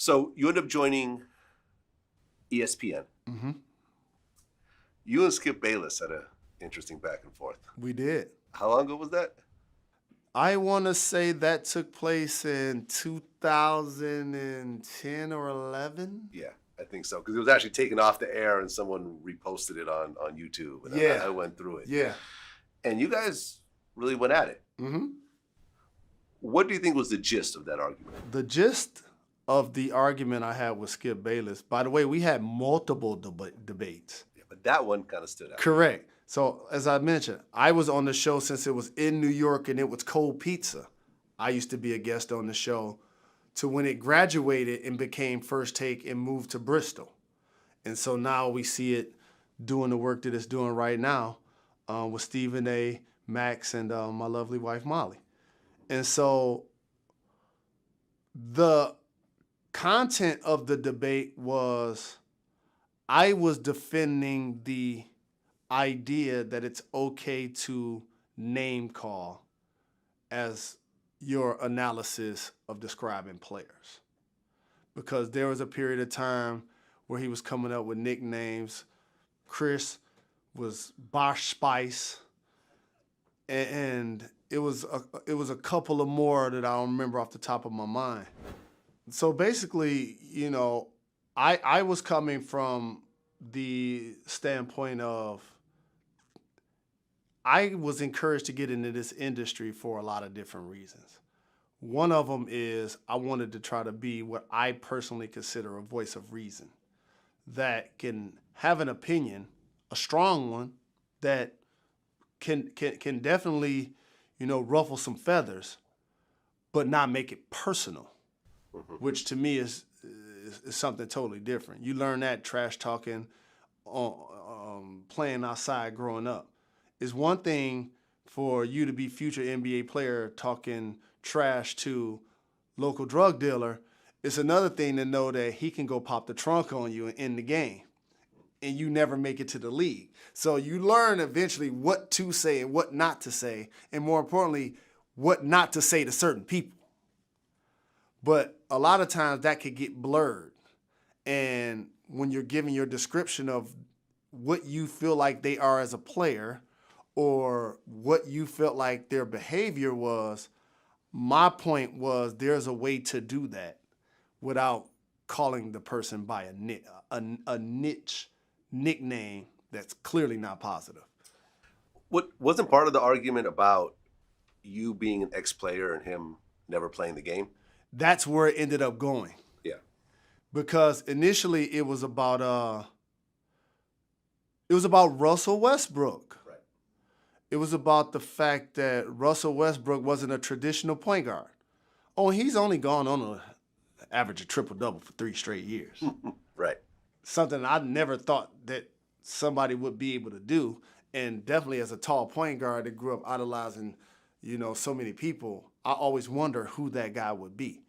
So you end up joining ESPN. Mm-hmm. You and Skip Bayless had an interesting back and forth. We did. How long ago was that? I want to say that took place in 2010 or 11. Yeah, I think so. Because it was actually taken off the air and someone reposted it on YouTube. And Yeah. I went through it. Yeah. And you guys really went at it. Mm-hmm. What do you think was the gist of that argument? The gist of the argument I had with Skip Bayless, by the way, we had multiple debates. Yeah, but that one kind of stood out. Correct. So as I mentioned, I was on the show since it was in New York and it was cold pizza. I used to be a guest on the show to when it graduated and became First Take and moved to Bristol. And so now we see it doing the work that it's doing right now with Stephen A., Max, and my lovely wife, Molly. And so the content of the debate was I was defending the idea that it's okay to name call as your analysis of describing players. Because there was a period of time where he was coming up with nicknames. Chris was Bosch Spice, and it was a couple of more that I don't remember off the top of my mind. So basically, you know, I was coming from the standpoint of I was encouraged to get into this industry for a lot of different reasons. One of them is I wanted to try to be what I personally consider a voice of reason that can have an opinion, a strong one, that can definitely, you know, ruffle some feathers, but not make it personal, which to me is something totally different. You learn that trash talking, playing outside growing up. It's one thing for you to be future NBA player talking trash to local drug dealer. It's another thing to know that he can go pop the trunk on you and end the game, and you never make it to the league. So you learn eventually what to say and what not to say, and more importantly, what not to say to certain people. But a lot of times that could get blurred. And when you're giving your description of what you feel like they are as a player or what you felt like their behavior was, my point was there's a way to do that without calling the person by a niche nickname that's clearly not positive. What wasn't part of the argument about you being an ex-player and him never playing the game? That's where it ended up going. Yeah. Because initially it was about Russell Westbrook. Right. It was about the fact that Russell Westbrook wasn't a traditional point guard. Oh, he's only gone on an average of triple-double for 3 straight years. Right. Something I never thought that somebody would be able to do. And definitely as a tall point guard that grew up idolizing, you know, so many people, I always wonder who that guy would be.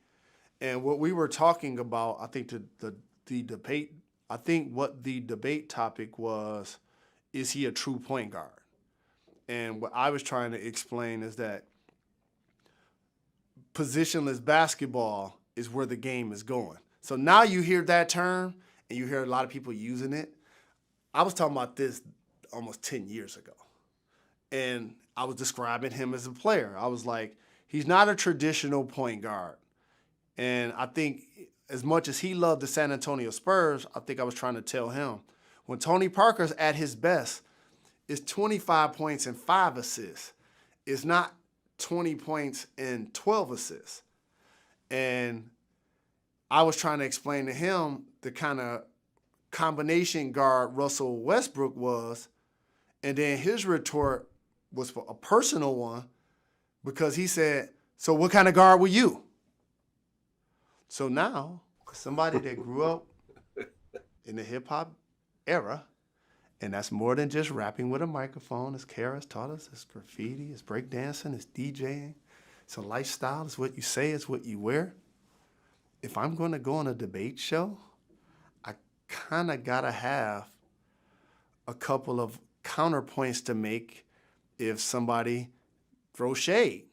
And what we were talking about, I think the debate, I think what the debate topic was, is he a true point guard? And what I was trying to explain is that positionless basketball is where the game is going. So now you hear that term and you hear a lot of people using it. I was talking about this almost 10 years ago. And I was describing him as a player. I was like, he's not a traditional point guard. And I think as much as he loved the San Antonio Spurs, I think I was trying to tell him, when Tony Parker's at his best, it's 25 points and 5 assists. It's not 20 points and 12 assists. And I was trying to explain to him the kind of combination guard Russell Westbrook was, and then his retort was a personal one because he said, so what kind of guard were you? So now, somebody that grew up in the hip-hop era, and that's more than just rapping with a microphone, as Kara's taught us, it's graffiti, it's breakdancing, it's DJing, it's a lifestyle, it's what you say, it's what you wear. If I'm going to go on a debate show, I kind of got to have a couple of counterpoints to make if somebody throws shade.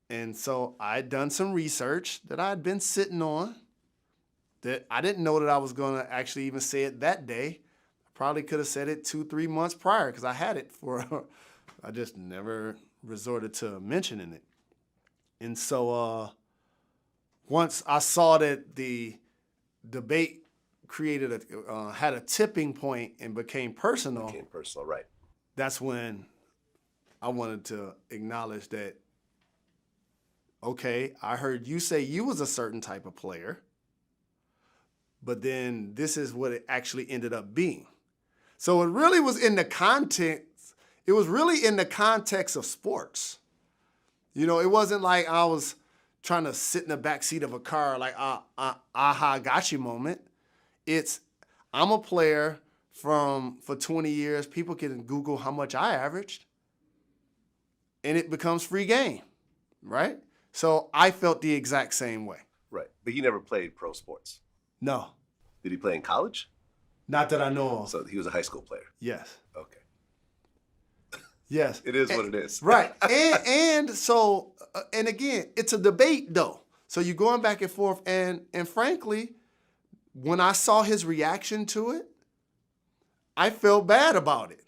And so I'd done some research that I'd been sitting on, that I didn't know that I was going to actually even say it that day. I probably could have said it 2-3 months prior because I had it for, I just never resorted to mentioning it. And so once I saw that the debate had a tipping point and became personal. Became personal, right. That's when I wanted to acknowledge that, okay, I heard you say you was a certain type of player, but then this is what it actually ended up being. So it really was in the context, it was really in the context of sports. You know, it wasn't like I was trying to sit in the backseat of a car like, aha, got you moment. It's, I'm a player for 20 years. People can Google how much I averaged, and it becomes free game, right? So I felt the exact same way. Right. But he never played pro sports. No. Did he play in college? Not that I know of. So he was a high school player. Yes. Okay. Yes. It is what it is. Right. And so, and again, it's a debate though. So you're going back and forth. And frankly, when I saw his reaction to it, I felt bad about it.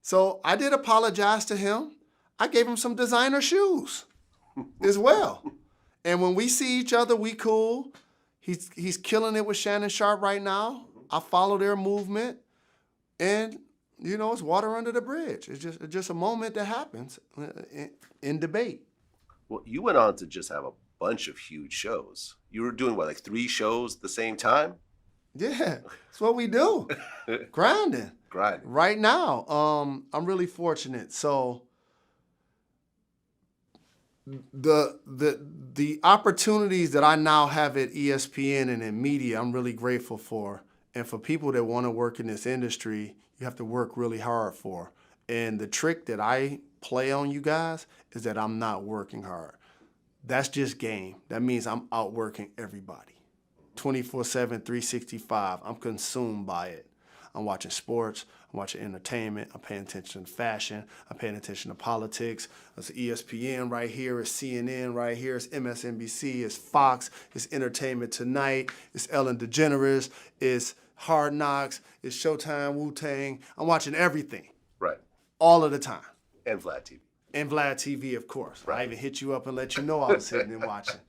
So I did apologize to him. I gave him some designer shoes as well. And when we see each other, we cool. He's killing it with Shannon Sharp right now. I follow their movement. And, you know, it's water under the bridge. It's just a moment that happens in debate. Well, you went on to just have a bunch of huge shows. You were doing, what, like 3 shows at the same time? Yeah, that's what we do. Grinding. Right now, I'm really fortunate. So the opportunities that I now have at ESPN and in media, I'm really grateful for. And for people that want to work in this industry, you have to work really hard for. And the trick that I play on you guys is that I'm not working hard. That's just game. That means I'm outworking everybody. 24/7, 365. I'm consumed by it. I'm watching sports. I'm watching entertainment. I'm paying attention to fashion. I'm paying attention to politics. It's ESPN right here. It's CNN right here. It's MSNBC. It's Fox. It's Entertainment Tonight. It's Ellen DeGeneres. It's Hard Knocks. It's Showtime, Wu-Tang. I'm watching everything. Right. All of the time. And VladTV. And VladTV, of course. Right. I even hit you up and let you know I was sitting and watching.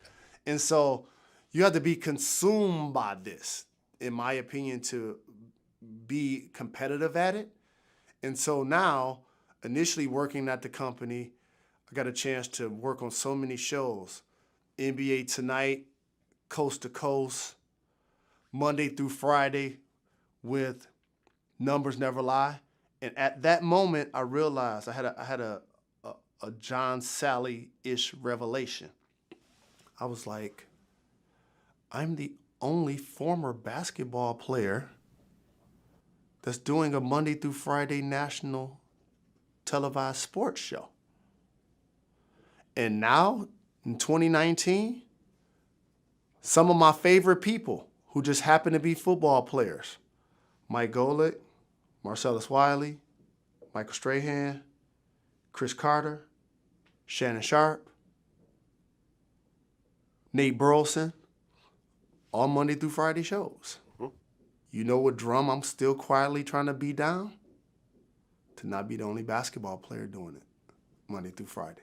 And so you have to be consumed by this, in my opinion, to be competitive at it. And so now, initially working at the company, I got a chance to work on so many shows. NBA Tonight, Coast to Coast, Monday through Friday with Numbers Never Lie. And at that moment, I realized I had a John Sally-ish revelation. I was like, I'm the only former basketball player that's doing a Monday through Friday national televised sports show. And now, in 2019, some of my favorite people who just happen to be football players, Mike Golick, Marcellus Wiley, Michael Strahan, Chris Carter, Shannon Sharp, Nate Burleson, all Monday through Friday shows. You know what drum I'm still quietly trying to be down? To not be the only basketball player doing it Monday through Friday.